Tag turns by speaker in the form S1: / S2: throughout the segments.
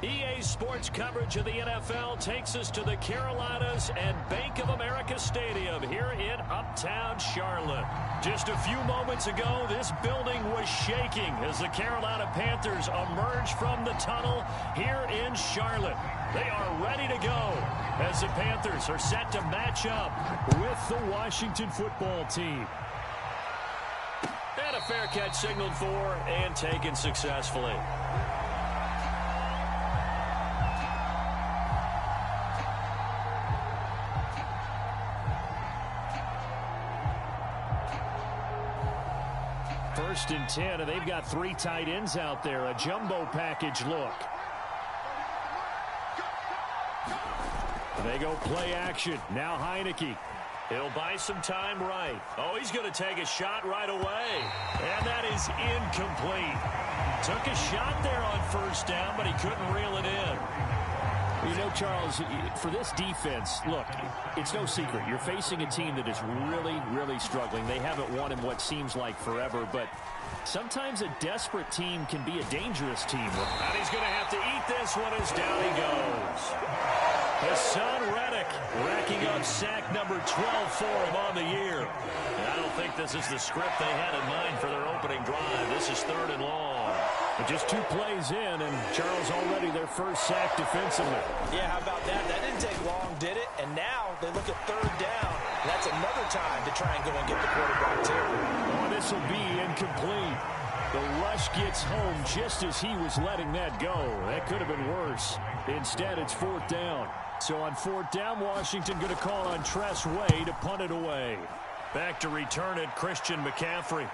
S1: EA Sports coverage of the NFL takes us to the Carolinas and Bank of America Stadium here in Uptown Charlotte. Just a few moments ago, this building was shaking as the Carolina Panthers emerged from the tunnel here in Charlotte. They are ready to go as the Panthers are set to match up with the Washington football team. And a fair catch signaled for and taken successfully. First and 10, and they've got 3 tight ends out there. A jumbo package look. They go play action. Now Heineke. He'll buy some time right. Oh, he's going to take a shot right away. And that is incomplete. Took a shot there on first down, but he couldn't reel it in. You know, Charles, for this defense, look, it's no secret. You're facing a team that is really, really struggling. They haven't won in what seems like forever, but sometimes a desperate team can be a dangerous team. And he's going to have to eat this one as down he goes. Hassan Reddick racking up sack number 12 for him on the year. And I don't think this is the script they had in mind for their opening drive. This is 3rd and long. But just 2 plays in, and Charles already their first sack defensively.
S2: Yeah, how about that? That didn't take long, did it? And now they look at 3rd down. That's another time to try and go and get the quarterback, too.
S1: Oh, this will be incomplete. The rush gets home just as he was letting that go. That could have been worse. Instead, it's 4th down. So on 4th down, Washington going to call on Tress Way to punt it away. Back to return it, Christian McCaffrey.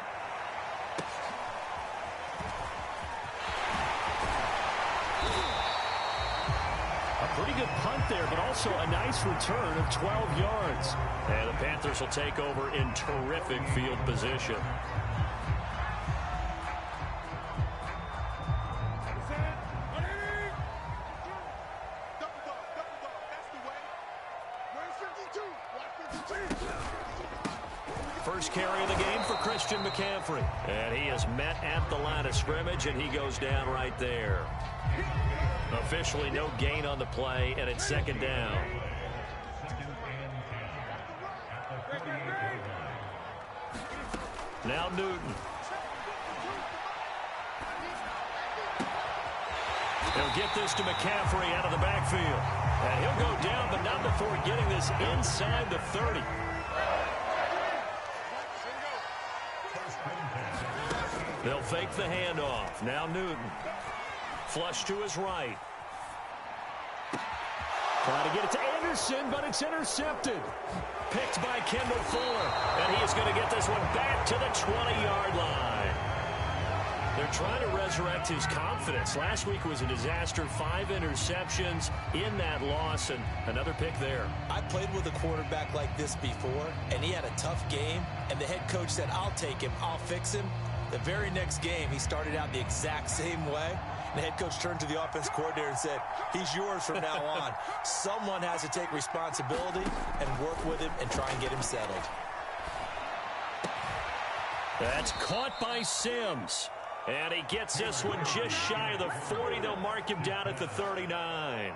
S1: Pretty good punt there, but also a nice return of 12 yards. And the Panthers will take over in terrific field position. First carry of the game for Christian McCaffrey. And he is met at the line of scrimmage, and he goes down right there. Officially no gain on the play, and it's 2nd down. Now Newton. He'll get this to McCaffrey out of the backfield. And he'll go down, but not before getting this inside the 30. They'll fake the handoff. Now Newton. Flush to his right. Trying to get it to Anderson, but it's intercepted. Picked by Kendall Fuller. And he is going to get this one back to the 20-yard line. They're trying to resurrect his confidence. Last week was a disaster. 5 interceptions in that loss, and another pick there.
S2: I played with a quarterback like this before, and he had a tough game, and the head coach said, I'll take him, I'll fix him. The very next game, he started out the exact same way. The head coach turned to the offense coordinator and said, he's yours from now on. Someone has to take responsibility and work with him and try and get him settled.
S1: That's caught by Sims. And he gets this one just shy of the 40. They'll mark him down at the 39.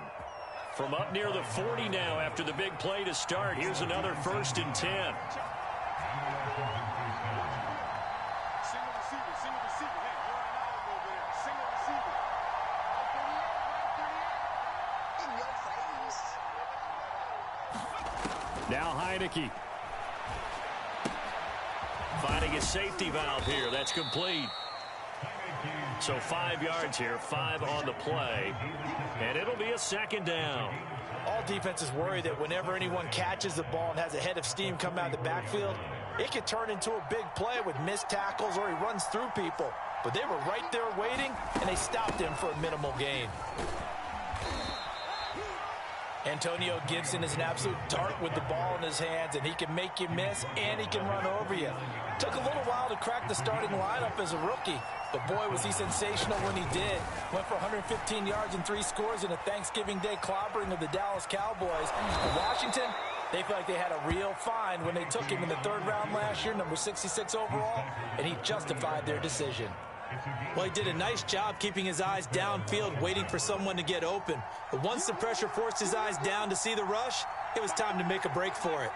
S1: From up near the 40 now after the big play to start. Here's another 1st and 10. Now Heineke. Finding a safety valve here. That's complete. So 5 yards here, 5 on the play. And it'll be a 2nd down.
S2: All defenses worry that whenever anyone catches the ball and has a head of steam come out of the backfield, it could turn into a big play with missed tackles or he runs through people. But they were right there waiting, and they stopped him for a minimal gain. Antonio Gibson is an absolute dart with the ball in his hands, and he can make you miss, and he can run over you. Took a little while to crack the starting lineup as a rookie, but boy, was he sensational when he did. Went for 115 yards and 3 scores in a Thanksgiving Day clobbering of the Dallas Cowboys. And Washington, they feel like they had a real find when they took him in the 3rd round last year, number 66 overall, and he justified their decision. Well, he did a nice job keeping his eyes downfield, waiting for someone to get open. But once the pressure forced his eyes down to see the rush, it was time to make a break for it.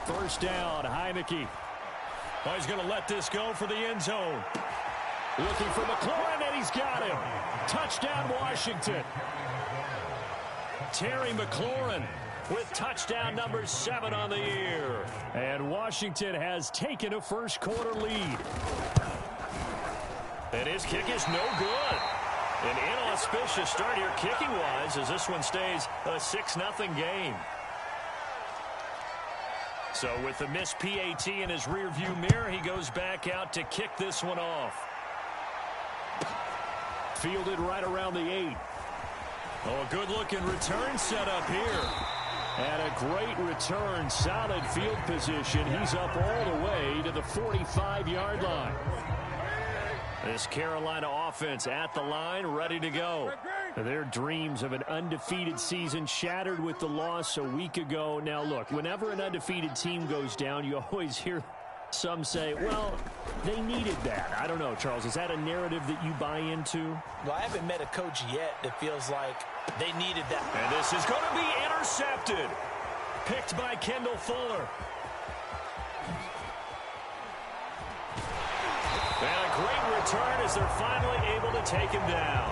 S1: First down, Heineke. Oh, he's going to let this go for the end zone. Looking for McLaurin, and he's got him. Touchdown, Washington. Terry McLaurin with touchdown number 7 on the year. And Washington has taken a first-quarter lead. And his kick is no good. An inauspicious start here kicking-wise as this one stays a 6-0 game. So with the missed PAT in his rearview mirror, he goes back out to kick this one off. Fielded right around the 8. Oh, a good-looking return set up here. And a great return, solid field position. He's up all the way to the 45-yard line. This Carolina offense at the line, ready to go. Their dreams of an undefeated season shattered with the loss a week ago. Now, look, whenever an undefeated team goes down, you always hear some say, well, they needed that. I don't know, Charles. Is that a narrative that you buy into?
S2: Well, I haven't met a coach yet that feels like they needed that.
S1: And this is going to be intercepted. Picked by Kendall Fuller. And a great return as they're finally able to take him down.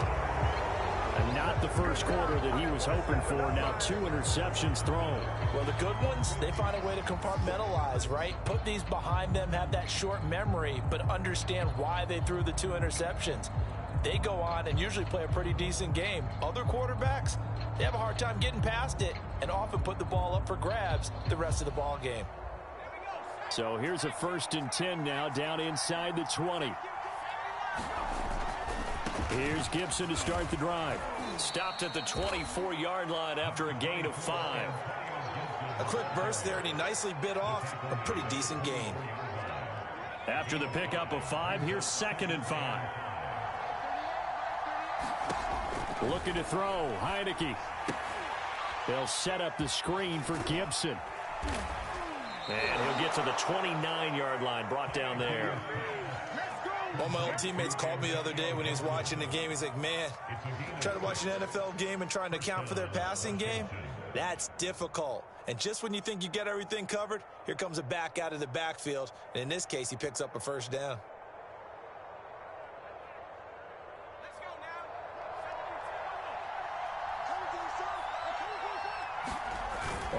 S1: And not the first quarter that he was hoping for. Now 2 interceptions thrown.
S2: Well, the good ones, they find a way to compartmentalize, right? Put these behind them, have that short memory, but understand why they threw the 2 interceptions. They go on and usually play a pretty decent game. Other quarterbacks, they have a hard time getting past it and often put the ball up for grabs the rest of the ball game.
S1: So here's a 1st and 10 now, down inside the 20. Here's Gibson to start the drive. Stopped at the 24-yard line after a gain of 5.
S2: A quick burst there, and he nicely bit off a pretty decent gain.
S1: After the pickup of 5, here's 2nd and 5. Looking to throw, Heineke. They'll set up the screen for Gibson. And he'll get to the 29-yard line, brought down there.
S2: One of my old teammates called me the other day when he was watching the game. He's like, man, trying to watch an NFL game and trying to account for their passing game, that's difficult. And just when you think you get everything covered, here comes a back out of the backfield. And in this case, he picks up a 1st down.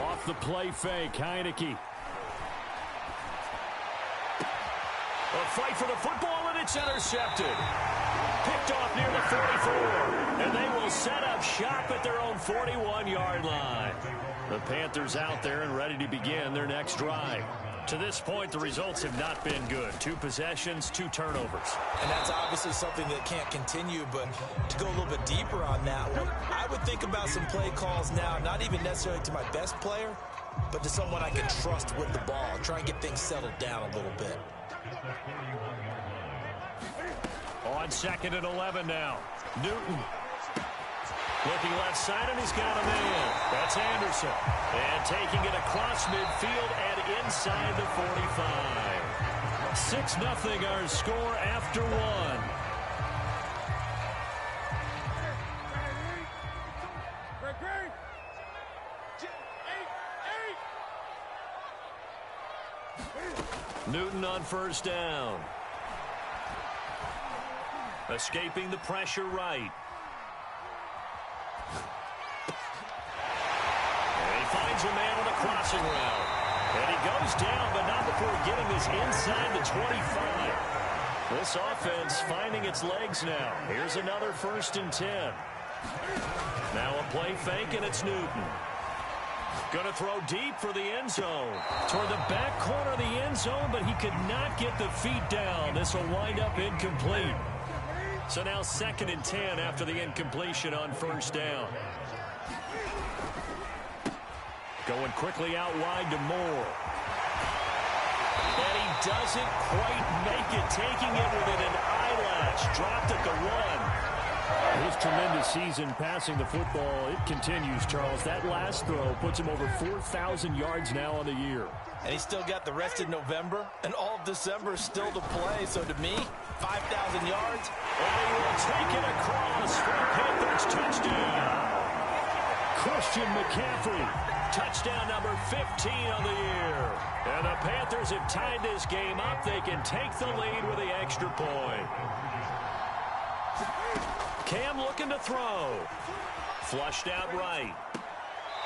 S1: Off the play fake, Heineke. A fight for the football, and it's intercepted. Picked off near the 44. And they will set up shop at their own 41-yard line. The Panthers out there and ready to begin their next drive. To this point, the results have not been good. 2 possessions, 2 turnovers.
S2: And that's obviously something that can't continue, but to go a little bit deeper on that one, I would think about some play calls now, not even necessarily to my best player, but to someone I can trust with the ball. Try and get things settled down a little bit.
S1: On 2nd and 11 now. Newton. Looking left side, and he's got a man. That's Anderson. And taking it across midfield and inside the 45. 6-0 our score after 1. Newton on 1st down. Escaping the pressure right. And he finds a man on the crossing route. And he goes down, but not before getting this inside the 25. This offense finding its legs now. Here's another 1st and 10. Now a play fake, and it's Newton. Going to throw deep for the end zone. Toward the back corner of the end zone, but he could not get the feet down. This will wind up incomplete. So now 2nd and 10 after the incompletion on 1st down. Going quickly out wide to Moore. And he doesn't quite make it, taking it within an eyelash. Dropped at the 1. His tremendous season passing the football, it continues, Charles. That last throw puts him over 4,000 yards now on the year.
S2: And he's still got the rest of November and all of December still to play. So to me, 5,000 yards.
S1: And he will take it across for a Panthers touchdown. Christian McCaffrey, touchdown number 15 on the year. And the Panthers have tied this game up. They can take the lead with the extra point. Cam looking to throw. Flushed out right.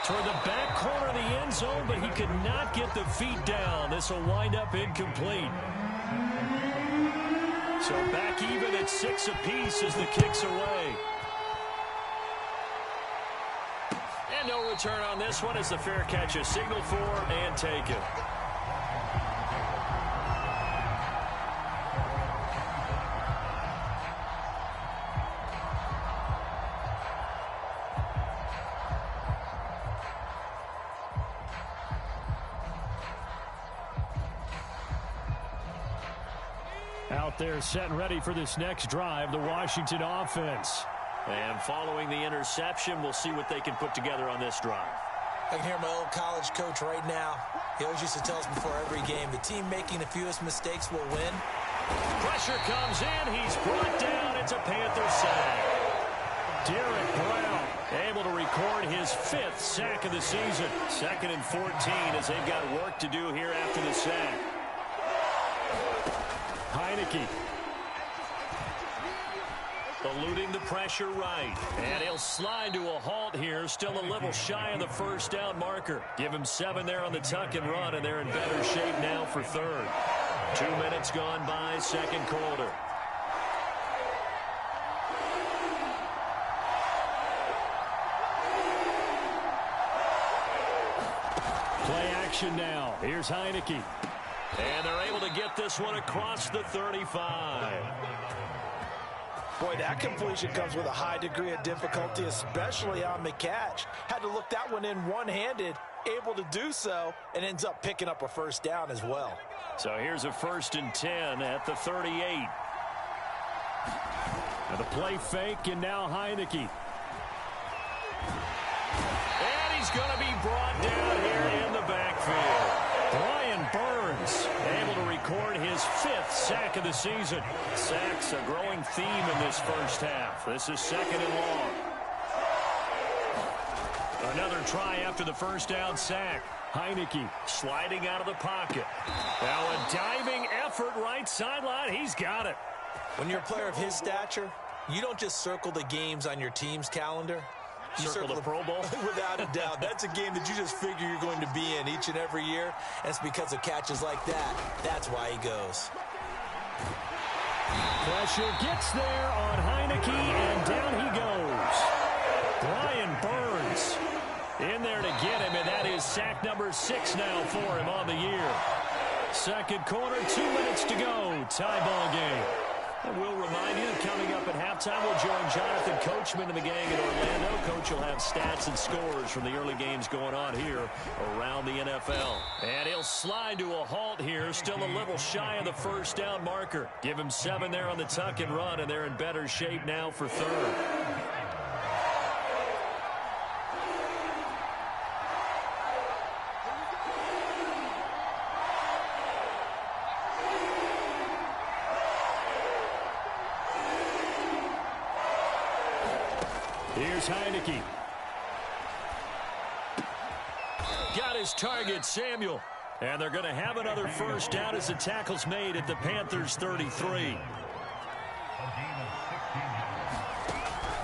S1: Toward the back corner of the end zone, but he could not get the feet down. This will wind up incomplete. So back even at 6 apiece as the kick's away. And no return on this one as the fair catch is signaled for and taken. Out there set and ready for this next drive, the Washington offense. And following the interception, we'll see what they can put together on this drive.
S2: I can hear my old college coach right now. He always used to tell us before every game, the team making the fewest mistakes will win.
S1: Pressure comes in. He's brought down. It's a Panther sack. Derek Brown able to record his 5th sack of the season. 2nd and 14 as they've got work to do here after the sack. Heineke. Eluding the pressure right. And he'll slide to a halt here. Still a little shy of the first down marker. Give him 7 there on the tuck and run, and they're in better shape now for 3rd. 2 minutes gone by, 2nd quarter. Play action now. Here's Heineke. And they're able to get this one across the 35.
S2: Boy, that completion comes with a high degree of difficulty, especially on the catch. Had to look that one in one-handed, able to do so, and ends up picking up a first down as well.
S1: So here's a 1st and 10 at the 38. And the play fake, and now Heineke. And he's going to be brought down here in the backfield. Brian Burns able to record his 5th sack of the season. Sacks a growing theme in this first half. This is 2nd and long. Another try after the first down sack. Heineke sliding out of the pocket. Now a diving effort right sideline. He's got it.
S2: When you're a player of his stature, you don't just circle the games on your team's calendar. You
S1: circle the Pro Bowl?
S2: Without a doubt. That's a game that you just figure you're going to be in each and every year. And it's because of catches like that. That's why he goes.
S1: Pressure gets there on Heineke, and down he goes. Brian Burns in there to get him, and that is sack number 6 now for him on the year. 2nd quarter, 2 minutes to go. Tie ball game. And we'll remind you that coming up at halftime, we'll join Jonathan Coachman and the gang in Orlando. Coach will have stats and scores from the early games going on here around the NFL. And he'll slide to a halt here, still a little shy of the first down marker. Give him 7 there on the tuck and run, and they're in better shape now for 3rd. Here's Heineke. Got his target, Samuel. And they're going to have another first down as the tackle's made at the Panthers' 33.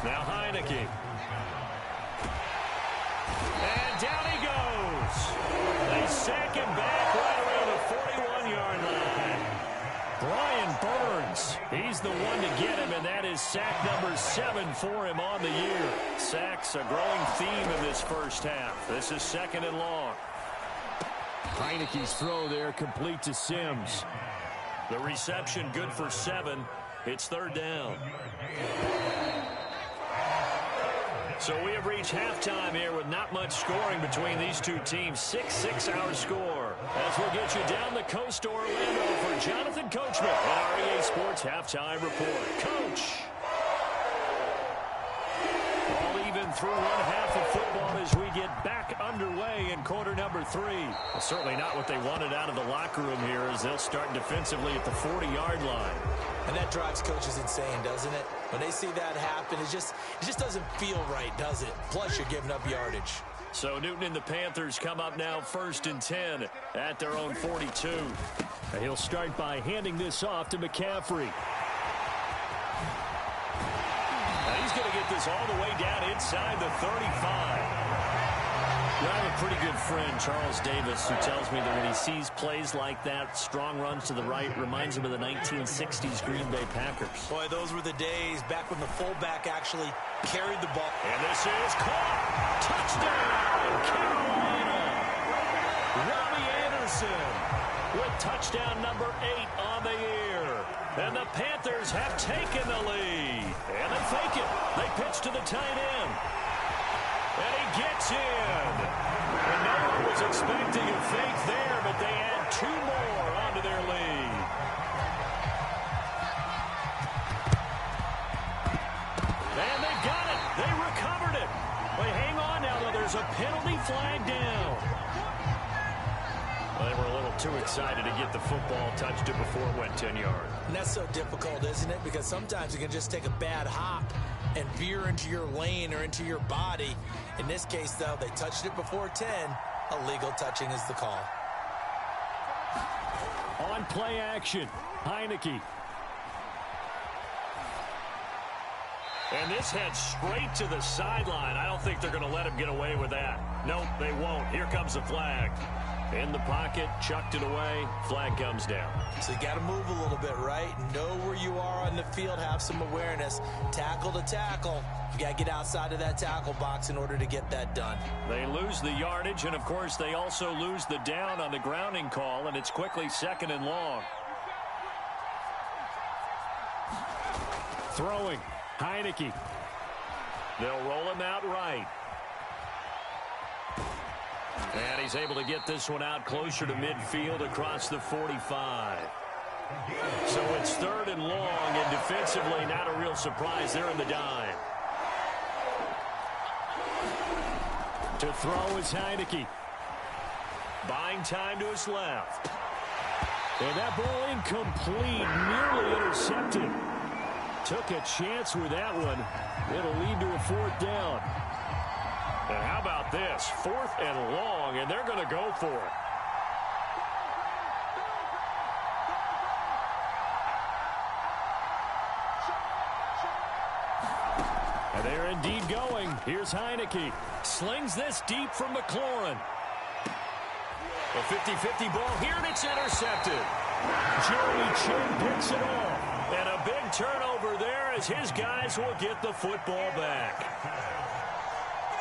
S1: Now Heineke. And down he goes. They sack him back right around the 41-yard line. Brian Burns, he's the one to get him, and that is sack number 7 for him on the year. Sacks a growing theme in this first half. This is 2nd and long. Heineke's throw there complete to Sims. The reception good for 7. It's 3rd down. So we have reached halftime here with not much scoring between these two teams. 6-6 our score. As we'll get you down the coast to Orlando for Jonathan Coachman at our EA Sports Halftime Report. Coach. through one half of football as we get back underway in quarter number 3. Well, certainly not what they wanted out of the locker room here as they'll start defensively at the 40-yard line.
S2: And that drives coaches insane, doesn't it? When they see that happen, it just doesn't feel right, does it? Plus, you're giving up yardage.
S1: So Newton and the Panthers come up now 1st and 10 at their own 42. And he'll start by handing this off to McCaffrey. Now he's going to get this all the way down inside the 35. I have a pretty good friend, Charles Davis, who tells me that when he sees plays like that, strong runs to the right, reminds him of the 1960s Green Bay Packers.
S2: Boy, those were the days back when the fullback actually carried the ball.
S1: And this is caught. Touchdown, Carolina. Robbie Anderson with touchdown number 8 on the year. And the Panthers have taken the lead. And they fake it. They pitch to the tight end. And he gets in. And no one was expecting a fake there, but they add 2 more onto their lead. And they've got it. They recovered it. But hang on now, though. There's a penalty flag down. Well, they were a little too excited to get the football, touched it before it went 10 yards.
S2: And that's so difficult, isn't it? Because sometimes you can just take a bad hop and veer into your lane or into your body. In this case, though, they touched it before 10. Illegal touching is the call.
S1: On play action, Heineke. And this heads straight to the sideline. I don't think they're going to let him get away with that. Nope, they won't. Here comes the flag. In the pocket, chucked it away, flag comes down.
S2: So you got to move a little bit, right? Know where you are on the field, have some awareness. Tackle to tackle. You got to get outside of that tackle box in order to get that done.
S1: They lose the yardage, and of course they also lose the down on the grounding call, and it's quickly 2nd and long. Throwing, Heineke. They'll roll him out right. And he's able to get this one out closer to midfield across the 45. So it's 3rd and long, and defensively not a real surprise. They're in the dime. To throw is Heineke. Buying time to his left. And that ball incomplete, nearly intercepted. Took a chance with that one. It'll lead to a 4th down. And how about this? 4th and long, and they're going to go for it. And they're indeed going. Here's Heineke. Slings this deep from McLaurin. A 50-50 ball here, and it's intercepted. Jeremy Chin picks it off. And a big turnover there as his guys will get the football back.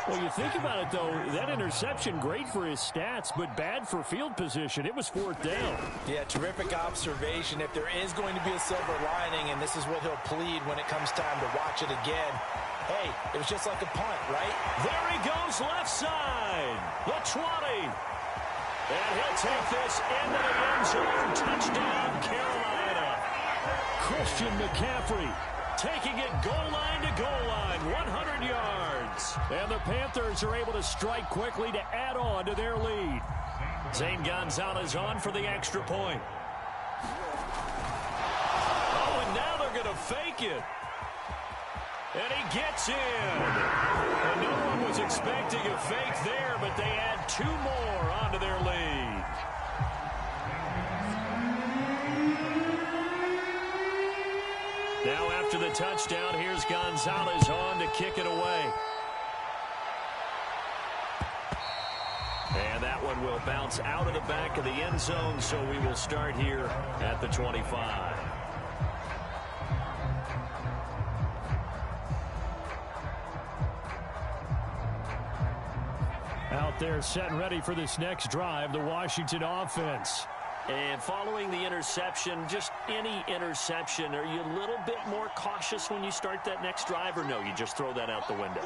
S1: Well, you think about it, though, that interception, great for his stats, but bad for field position. It was 4th down.
S2: Yeah, terrific observation. If there is going to be a silver lining, and this is what he'll plead when it comes time to watch it again, hey, it was just like a punt, right?
S1: There he goes, left side, the 20. And he'll take this into the end zone. Touchdown, Carolina. Christian McCaffrey taking it goal line to goal line, 100 yards. And the Panthers are able to strike quickly to add on to their lead. Zane Gonzalez on for the extra point. Oh, and now they're going to fake it. And he gets in. And no one was expecting a fake there, but they add 2 more onto their lead. Now after the touchdown, here's Gonzalez on to kick it away. And that one will bounce out of the back of the end zone, so we will start here at the 25. Out there set and ready for this next drive, the Washington offense. And following the interception, just any interception, are you a little bit more cautious when you start that next drive, or no, you just throw that out the window?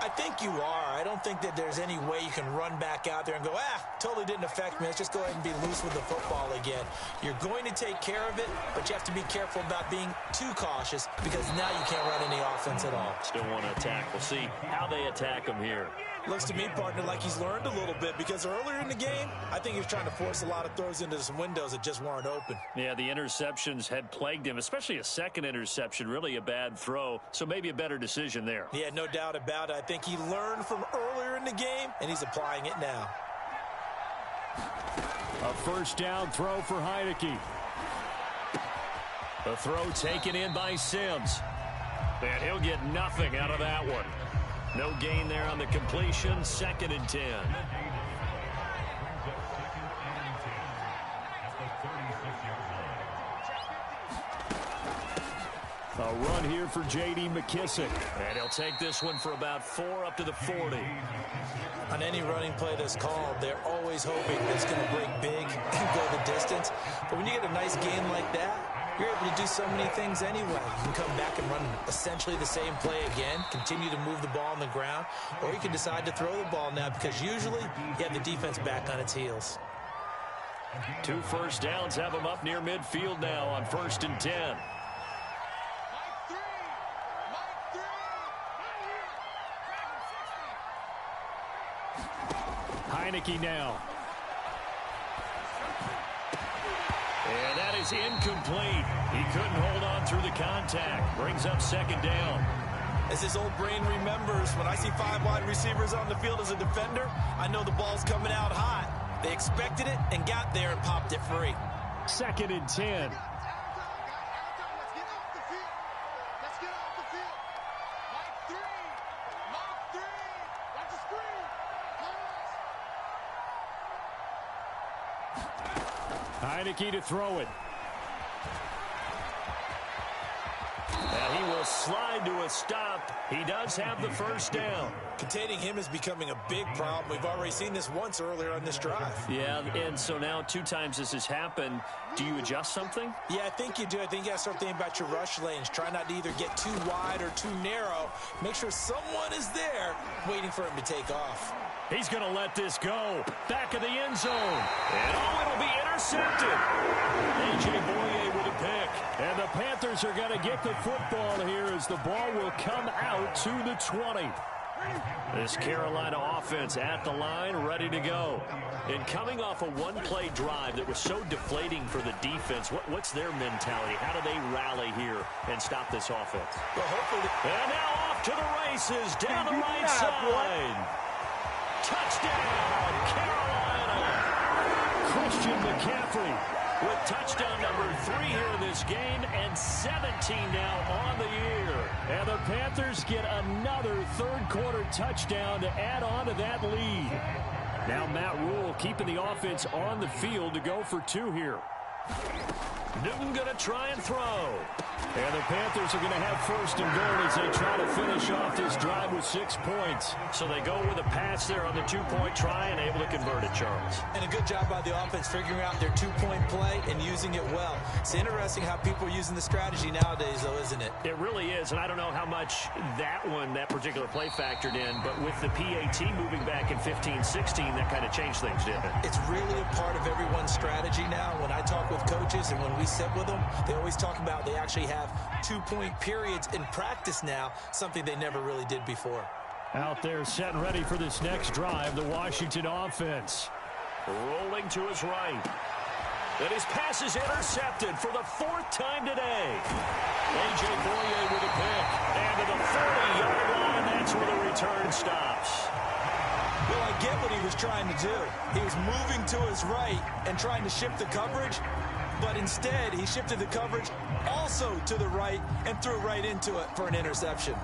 S2: I think you are. I don't think that there's any way you can run back out there and go, totally didn't affect me. Let's just go ahead and be loose with the football again. You're going to take care of it, but you have to be careful about being too cautious because now you can't run any offense at all.
S1: Still want to attack. We'll see how they attack him here.
S2: Looks to me, partner, like he's learned a little bit because earlier in the game, I think he was trying to force a lot of throws into some windows that just weren't open.
S1: Yeah, the interceptions had plagued him, especially a second interception, really a bad throw, so maybe a better decision there.
S2: Yeah, no doubt about it. I think he learned from earlier in the game, and he's applying it now.
S1: A first down throw for Heineke. The throw taken in by Sims. And he'll get nothing out of that one. No gain there on the completion, 2nd and 10. A run here for J.D. McKissick. And he'll take this one for about 4 up to the 40.
S2: On any running play that's called, they're always hoping that it's going to break big and go the distance. But when you get a nice gain like that, you're able to do so many things anyway. You can come back and run essentially the same play again, continue to move the ball on the ground, or you can decide to throw the ball now because usually you have the defense back on its heels.
S1: 2 first downs have them up near midfield now on 1st and 10. Heineke now. And that is incomplete. He couldn't hold on through the contact. Brings up 2nd down.
S2: As his old brain remembers, when I see 5 wide receivers on the field as a defender, I know the ball's coming out hot. They expected it and got there and popped it free.
S1: 2nd and 10. Heineke to throw it. And he will slide to a stop. He does have the first down.
S2: Containing him is becoming a big problem. We've already seen this once earlier on this drive.
S1: Yeah, and so now 2 times this has happened. Do you adjust something?
S2: Yeah, I think you do. I think you got to start thinking about your rush lanes. Try not to either get too wide or too narrow. Make sure someone is there waiting for him to take off.
S1: He's going to let this go. Back of the end zone. And it'll be intercepted. A.J. Boye with a pick. And the Panthers are going to get the football here as the ball will come out to the 20. This Carolina offense at the line, ready to go. And coming off a one-play drive that was so deflating for the defense, what's their mentality? How do they rally here and stop this offense?
S2: Well, hopefully.
S1: And now off to the races down the right side. Touchdown, Carolina! Christian McCaffrey with touchdown number 3 here in this game and 17 now on the year. And the Panthers get another 3rd quarter touchdown to add on to that lead. Now Matt Rule keeping the offense on the field to go for 2 here. Newton going to try and throw. And the Panthers are going to have 1st and goal as they try to finish off this drive with 6 points. So they go with a pass there on the 2-point try and able to convert it, Charles.
S2: And a good job by the offense figuring out their 2-point play and using it well. It's interesting how people are using the strategy nowadays, though, isn't it?
S1: It really is, and I don't know how much that particular play factored in, but with the PAT moving back in 15-16, that kind of changed things, didn't it?
S2: It's really a part of everyone's strategy now. When I talk with coaches and when we sit with them, they always talk about they actually have 2-point periods in practice now, something they never really did before.
S1: Out there set and ready for this next drive, the Washington offense. Rolling to his right. And his pass is intercepted for the 4th time today. A.J. Boye with a pick. And to the 40-yard line, that's where the return stops.
S2: Well, I get what he was trying to do. He was moving to his right and trying to shift the coverage. But instead, he shifted the coverage also to the right and threw right into it for an interception.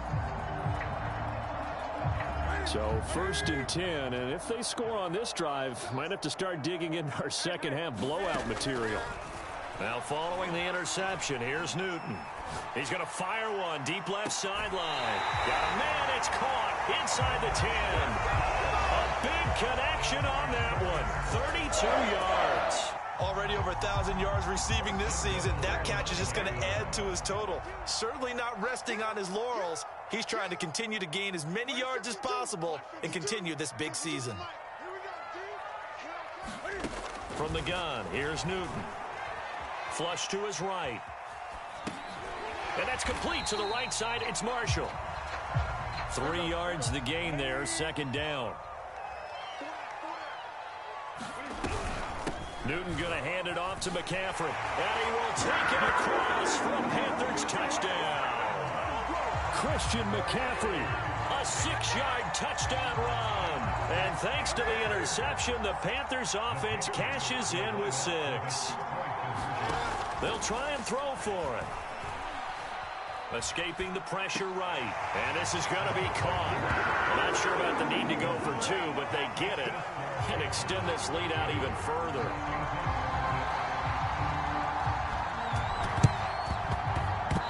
S1: So 1st and 10, and if they score on this drive, might have to start digging in our second half blowout material. Now following the interception, here's Newton. He's going to fire one deep left sideline. Got a man, it's caught inside the 10. A big connection on that one, 32 yards.
S2: Already over 1,000 yards receiving this season. That catch is just going to add to his total. Certainly not resting on his laurels. He's trying to continue to gain as many yards as possible and continue this big season.
S1: From the gun, here's Newton. Flush to his right. And that's complete to the right side. It's Marshall. 3 yards the gain there, second down. Newton going to hand it off to McCaffrey. And he will take it across for a Panthers touchdown. Christian McCaffrey, a 6-yard touchdown run. And thanks to the interception, the Panthers offense cashes in with 6. They'll try and throw for it. Escaping the pressure right. And this is going to be caught. Not sure about the need to go for 2, but they get it and extend this lead out even further.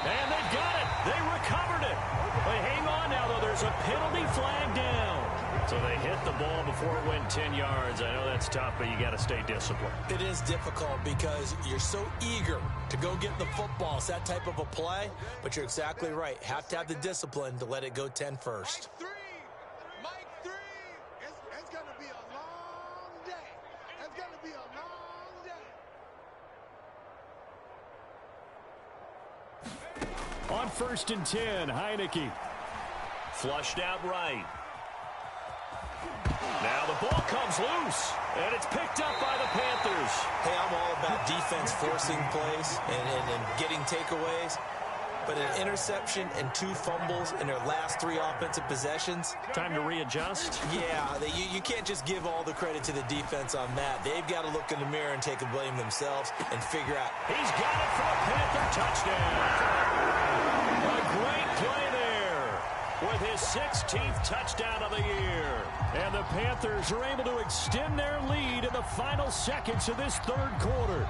S1: And they got it. They recovered it. They hang on now, though. There's a penalty flag down. So they hit the ball before it went 10 yards. I know that's tough, but you got to stay disciplined.
S2: It is difficult because you're so eager to go get the football. It's that type of a play, but you're exactly right. Have to have the discipline to let it go 10 first.
S3: Mike 3. It's going to be a long day. It's going to be a long day.
S1: On 1st and 10, Heineke. Flushed out right. Now the ball comes loose, and it's picked up by the Panthers.
S2: Hey, I'm all about defense forcing plays and getting takeaways. But an interception and 2 fumbles in their last 3 offensive possessions.
S1: Time to readjust?
S2: Yeah, you can't just give all the credit to the defense on that. They've got to look in the mirror and take the blame themselves and figure out.
S1: He's got it for a Panther touchdown. A great play there with his 16th touchdown of the year. And the Panthers are able to extend their lead in the final seconds of this 3rd quarter.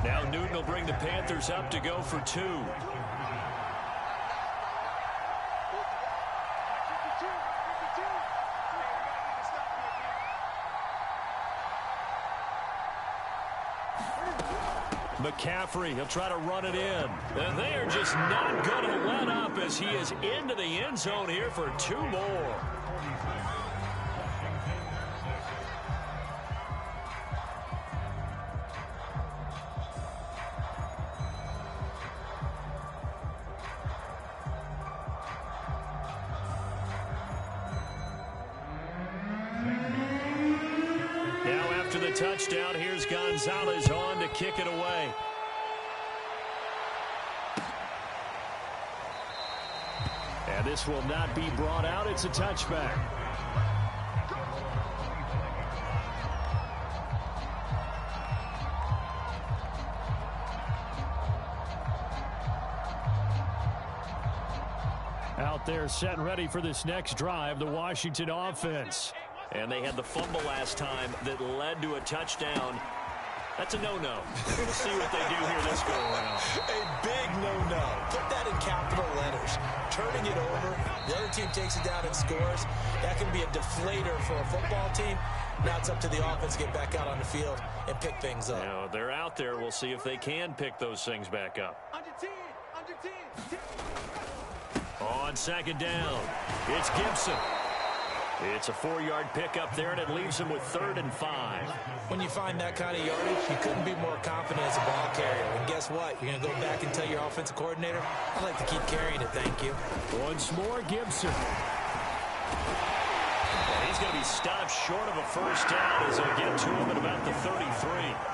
S1: Now Newton will bring the Panthers up to go for 2. McCaffrey, he'll try to run it in. And they are just not going to let up as he is into the end zone here for 2 more. Touchdown. Here's Gonzalez on to kick it away. And this will not be brought out. It's a touchback. Out there set and ready for this next drive, the Washington offense. And they had the fumble last time that led to a touchdown. That's a no-no. We'll see what they do here this go-around.
S2: A big no-no. Put that in capital letters. Turning it over, the other team takes it down and scores. That can be a deflator for a football team. Now it's up to the offense to get back out on the field and pick things up.
S1: You know, they're out there. We'll see if they can pick those things back up.
S3: Under 10. Under 10.
S1: On 2nd down, it's Gibson. It's a 4-yard pickup there, and it leaves him with 3rd and 5.
S2: When you find that kind of yardage, you couldn't be more confident as a ball carrier. And guess what? You're going to go back and tell your offensive coordinator, I'd like to keep carrying it, thank you.
S1: Once more, Gibson. And he's going to be stopped short of a 1st down as they'll get to him at about the 33.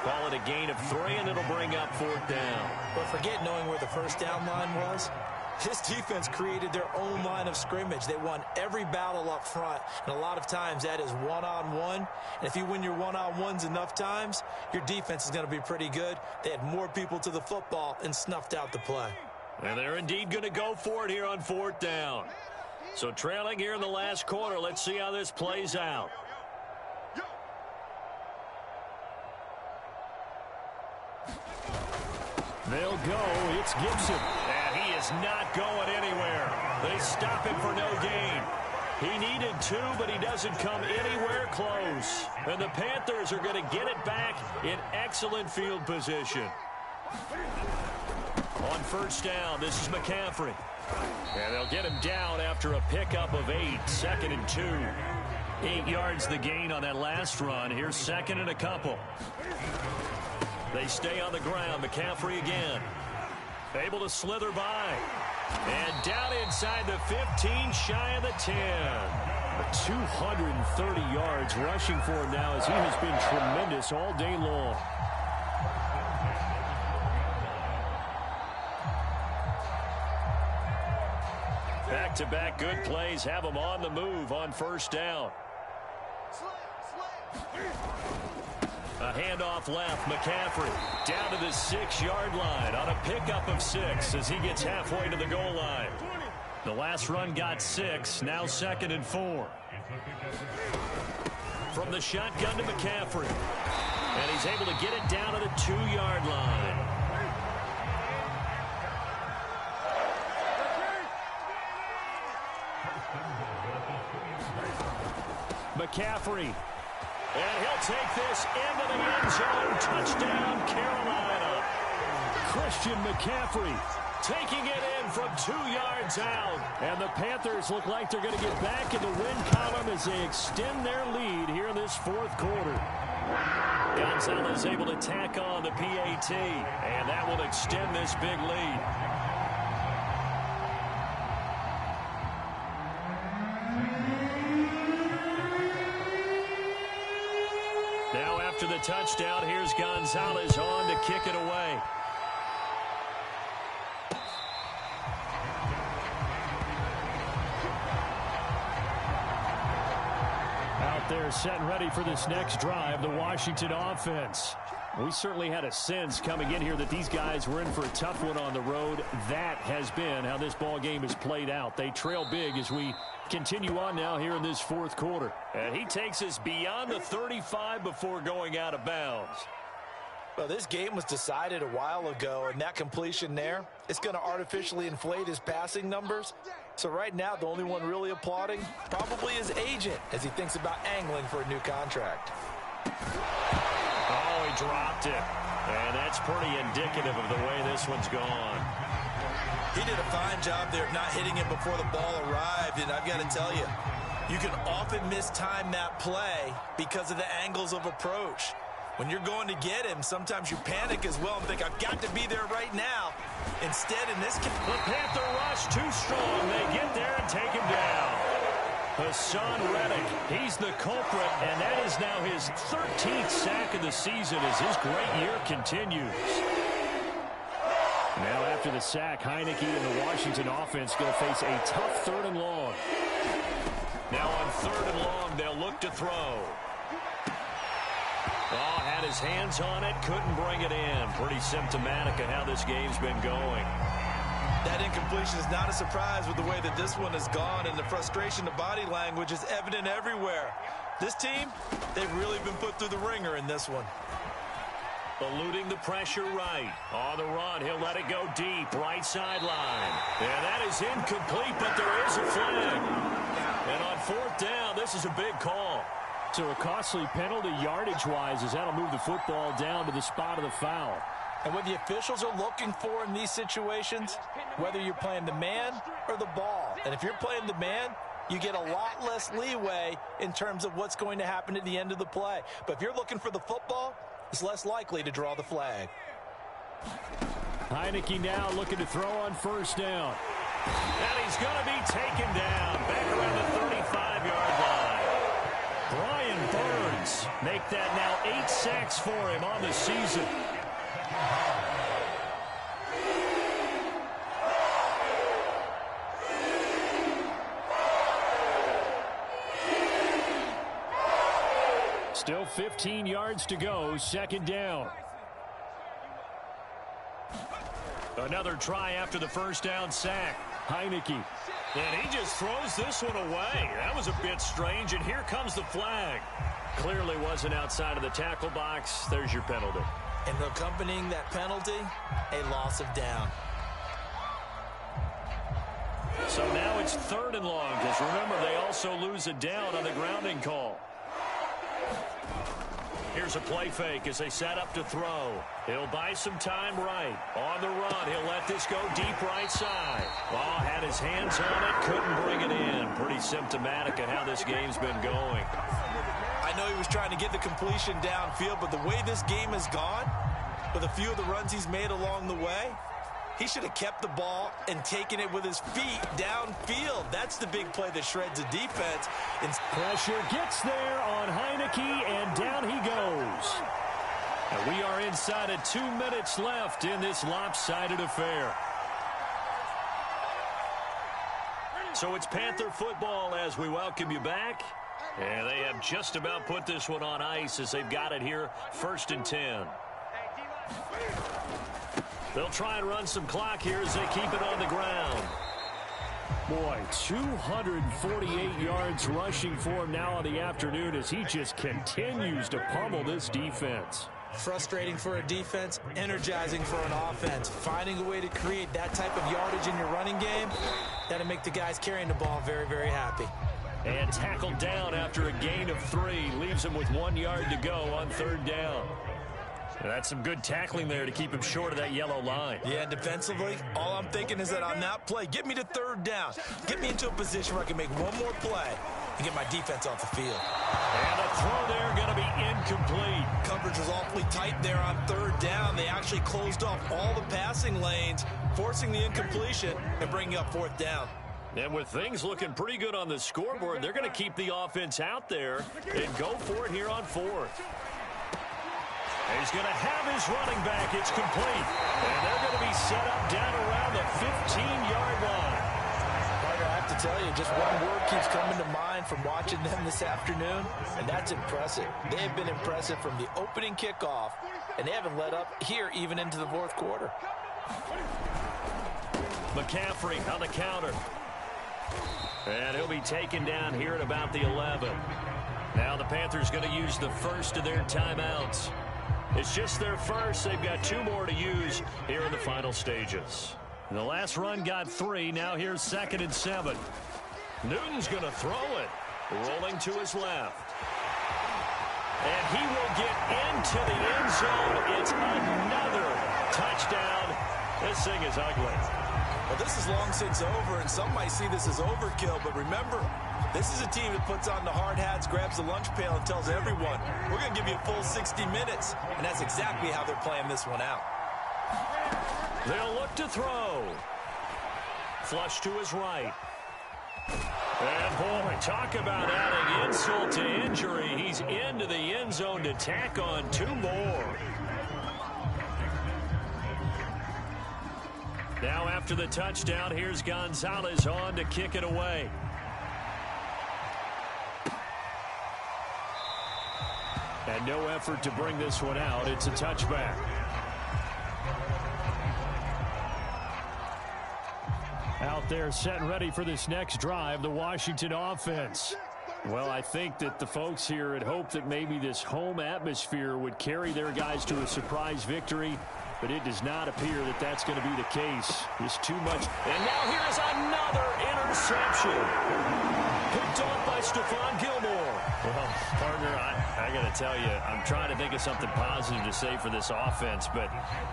S1: Call it a gain of 3, and it'll bring up 4th down.
S2: But forget knowing where the 1st down line was. This defense created their own line of scrimmage. They won every battle up front, and a lot of times that is one-on-one. And if you win your one-on-ones enough times, your defense is going to be pretty good. They had more people to the football and snuffed out the play.
S1: And they're indeed going to go for it here on 4th down. So trailing here in the last quarter, let's see how this plays out. They'll go. It's Gibson. And he is not going anywhere. They stop him for no gain. He needed 2, but he doesn't come anywhere close. And the Panthers are going to get it back in excellent field position. On first down, this is McCaffrey. And they'll get him down after a pickup of 8, 2nd and 2. 8 yards the gain on that last run. Here's 2nd and a couple. They stay on the ground. McCaffrey again. Able to slither by. And down inside the 15, shy of the 10. 230 yards rushing for him now as he has been tremendous all day long. Back-to-back good plays have him on the move on first down. A handoff left. McCaffrey down to the 6-yard line on a pickup of 6 as he gets halfway to the goal line. The last run got 6. Now 2nd and 4. From the shotgun to McCaffrey. And he's able to get it down to the 2-yard line. McCaffrey. And he'll take this into the end zone. Touchdown, Carolina. Christian McCaffrey taking it in from 2 yards out. And the Panthers look like they're going to get back in the win column as they extend their lead here in this 4th quarter. Gonzalez able to tack on the PAT, and that will extend this big lead. Now after the touchdown, here's Gonzalez on to kick it away. Out there set and ready for this next drive, the Washington offense. We certainly had a sense coming in here that these guys were in for a tough one on the road. That has been how this ball game has played out. They trail big as we continue on now here in this 4th quarter. And he takes us beyond the 35 before going out of bounds.
S2: Well, this game was decided a while ago, and that completion there, it's going to artificially inflate his passing numbers. So right now, the only one really applauding probably his agent as he thinks about angling for a new contract.
S1: Oh, he dropped it. And that's pretty indicative of the way this one's gone.
S2: He did a fine job there of not hitting it before the ball arrived, and I've got to tell you, you can often mistime that play because of the angles of approach. When you're going to get him, sometimes you panic as well and think, I've got to be there right now. Instead, in this case,
S1: the Panther rush too strong. They get there and take him down. Hassan Reddick, he's the culprit, and that is now his 13th sack of the season as his great year continues. Now after the sack, Heineke and the Washington offense going to face a tough 3rd and long. Now on 3rd and long, they'll look to throw. Oh, had his hands on it, couldn't bring it in. Pretty symptomatic of how this game's been going.
S2: That incompletion is not a surprise with the way that this one has gone, and the frustration of body language is evident everywhere. This team, they've really been put through the ringer in this one.
S1: Eluding the pressure right. On the run, he'll let it go deep, right sideline. And that is incomplete, but there is a flag. And on 4th down, this is a big call. So a costly penalty yardage-wise as that'll move the football down to the spot of the foul.
S2: And what the officials are looking for in these situations, whether you're playing the man or the ball. And if you're playing the man, you get a lot less leeway in terms of what's going to happen at the end of the play. But if you're looking for the football, it's less likely to draw the flag.
S1: Heineke now looking to throw on 1st down. And he's going to be taken down back around the 35-yard line. Brian Burns make that now 8 sacks for him on the season. Still 15 yards to go, 2nd down. Another try after the 1st down sack. Heineke. And he just throws this one away. That was a bit strange, and here comes the flag. Clearly wasn't outside of the tackle box. There's your penalty.
S2: And accompanying that penalty, a loss of down.
S1: So now it's 3rd and long, because remember, they also lose a down on the grounding call. Here's a play fake as they set up to throw. He'll buy some time right. On the run, he'll let this go deep right side. Ball had his hands on it, couldn't bring it in. Pretty symptomatic of how this game's been going.
S2: I know he was trying to get the completion downfield, but the way this game has gone, with a few of the runs he's made along the way, he should have kept the ball and taken it with his feet downfield. That's the big play that shreds a defense.
S1: Pressure gets there on Heineke, and down he goes. And we are inside of 2 minutes left in this lopsided affair. So it's Panther football as we welcome you back. And they have just about put this one on ice as they've got it here, 1st and 10. They'll try and run some clock here as they keep it on the ground. Boy, 248 yards rushing for him now on the afternoon as he just continues to pummel this defense.
S2: Frustrating for a defense, energizing for an offense. Finding a way to create that type of yardage in your running game, that'll make the guys carrying the ball very, very happy.
S1: And tackled down after a gain of 3. Leaves him with 1 yard to go on 3rd down. And that's some good tackling there to keep him short of that yellow line.
S2: Yeah, defensively, all I'm thinking is that on that play, get me to 3rd down. Get me into a position where I can make one more play and get my defense off the field.
S1: And a throw there going to be incomplete.
S2: Coverage was awfully tight there on 3rd down. They actually closed off all the passing lanes, forcing the incompletion and bringing up 4th down.
S1: And with things looking pretty good on the scoreboard, they're going to keep the offense out there and go for it here on 4th. He's going to have his running back. It's complete. And they're going to be set up down around the 15-yard line.
S2: Partner, I have to tell you, just one word keeps coming to mind from watching them this afternoon, and that's impressive. They have been impressive from the opening kickoff, and they haven't let up here even into the 4th quarter.
S1: McCaffrey on the counter. And he'll be taken down here at about the 11. Now the Panthers going to use the first of their timeouts. It's just their first. They've got 2 more to use here in the final stages. The last run got 3. Now here's 2nd and 7. Newton's going to throw it. Rolling to his left. And he will get into the end zone. It's another touchdown. This thing is ugly.
S2: Well, this is long since over, and some might see this as overkill, but remember, this is a team that puts on the hard hats, grabs the lunch pail, and tells everyone, we're going to give you a full 60 minutes, and that's exactly how they're playing this one out.
S1: They'll look to throw. Flush to his right. And, boy, talk about adding insult to injury. He's into the end zone to tack on 2 more. Now after the touchdown, here's Gonzalez on to kick it away. And no effort to bring this one out. It's a touchback. Out there set and ready for this next drive, the Washington offense. Well, I think that the folks here had hoped that maybe this home atmosphere would carry their guys to a surprise victory. But it does not appear that that's going to be the case. Just too much. And now here's another interception. Picked off by Stephon Gilmore. Well, partner, I got to tell you, I'm trying to think of something positive to say for this offense, but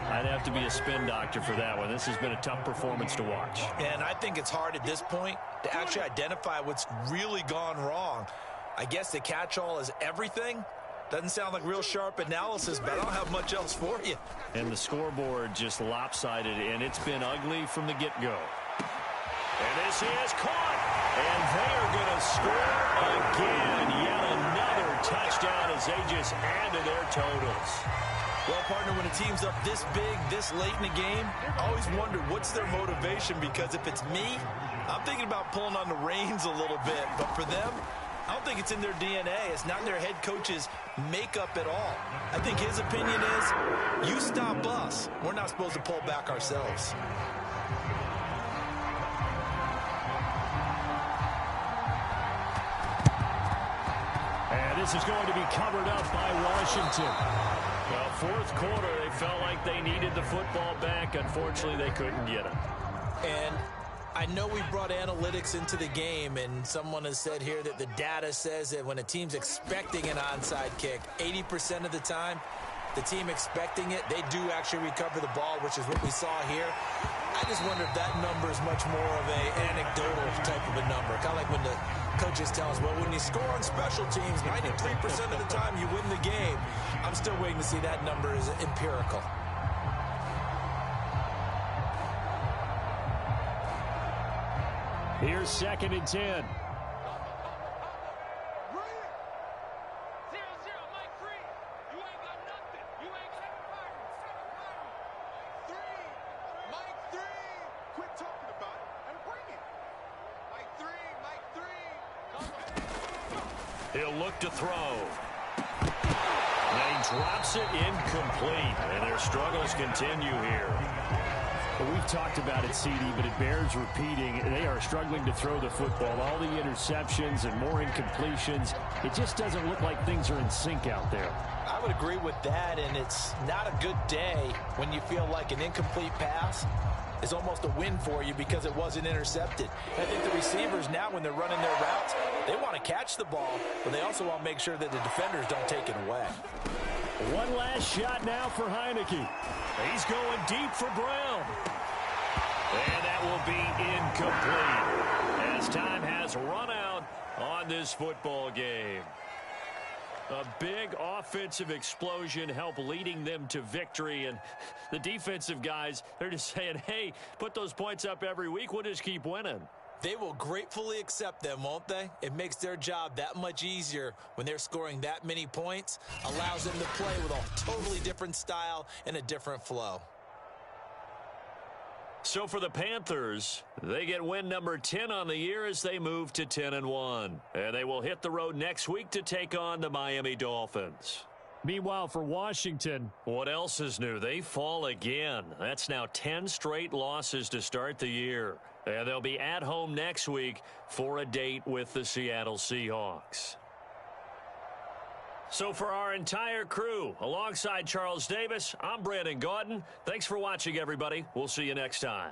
S1: I'd have to be a spin doctor for that one. This has been a tough performance to watch.
S2: And I think it's hard at this point to actually identify what's really gone wrong. I guess the catch-all is everything. Doesn't sound like real sharp analysis, but I don't have much else for you.
S1: And the scoreboard just lopsided, and it's been ugly from the get-go. And this is caught, and they are going to score again. Yet another touchdown as they just add to their totals.
S2: Well, partner, when a team's up this big, this late in the game, I always wonder what's their motivation, because if it's me, I'm thinking about pulling on the reins a little bit. But for them, I don't think it's in their DNA. It's not in their head coach's makeup at all. I think his opinion is, you stop us. We're not supposed to pull back ourselves.
S1: And this is going to be covered up by Washington. Well, 4th quarter, they felt like they needed the football back. Unfortunately, they couldn't get it.
S2: And I know we brought analytics into the game, and someone has said here that the data says that when a team's expecting an onside kick, 80% of the time, the team expecting it, they do actually recover the ball, which is what we saw here. I just wonder if that number is much more of an anecdotal type of a number. Kind of like when the coaches tell us, well, when you score on special teams, 93% of the time you win the game. I'm still waiting to see that number is empirical.
S1: Here's 2nd and 10. He'll look to throw. And he drops it incomplete. And their struggles continue here. Well, we've talked about it, CD, but it bears repeating. They are struggling to throw the football. All the interceptions and more incompletions. It just doesn't look like things are in sync out there.
S2: I would agree with that, and it's not a good day when you feel like an incomplete pass is almost a win for you because it wasn't intercepted. I think the receivers now, when they're running their routes, they want to catch the ball, but they also want to make sure that the defenders don't take it away.
S1: One last shot now for Heineke. He's going deep for Brown. And that will be incomplete as time has run out on this football game. A big offensive explosion helped leading them to victory. And the defensive guys, they're just saying, hey, put those points up every week. We'll just keep winning.
S2: They will gratefully accept them, won't they? It makes their job that much easier when they're scoring that many points. Allows them to play with a totally different style and a different flow.
S1: So for the Panthers, they get win number 10 on the year as they move to 10-1. And they will hit the road next week to take on the Miami Dolphins. Meanwhile, for Washington, what else is new? They fall again. That's now 10 straight losses to start the year. And they'll be at home next week for a date with the Seattle Seahawks. So for our entire crew, alongside Charles Davis, I'm Brandon Gaudin. Thanks for watching, everybody. We'll see you next time.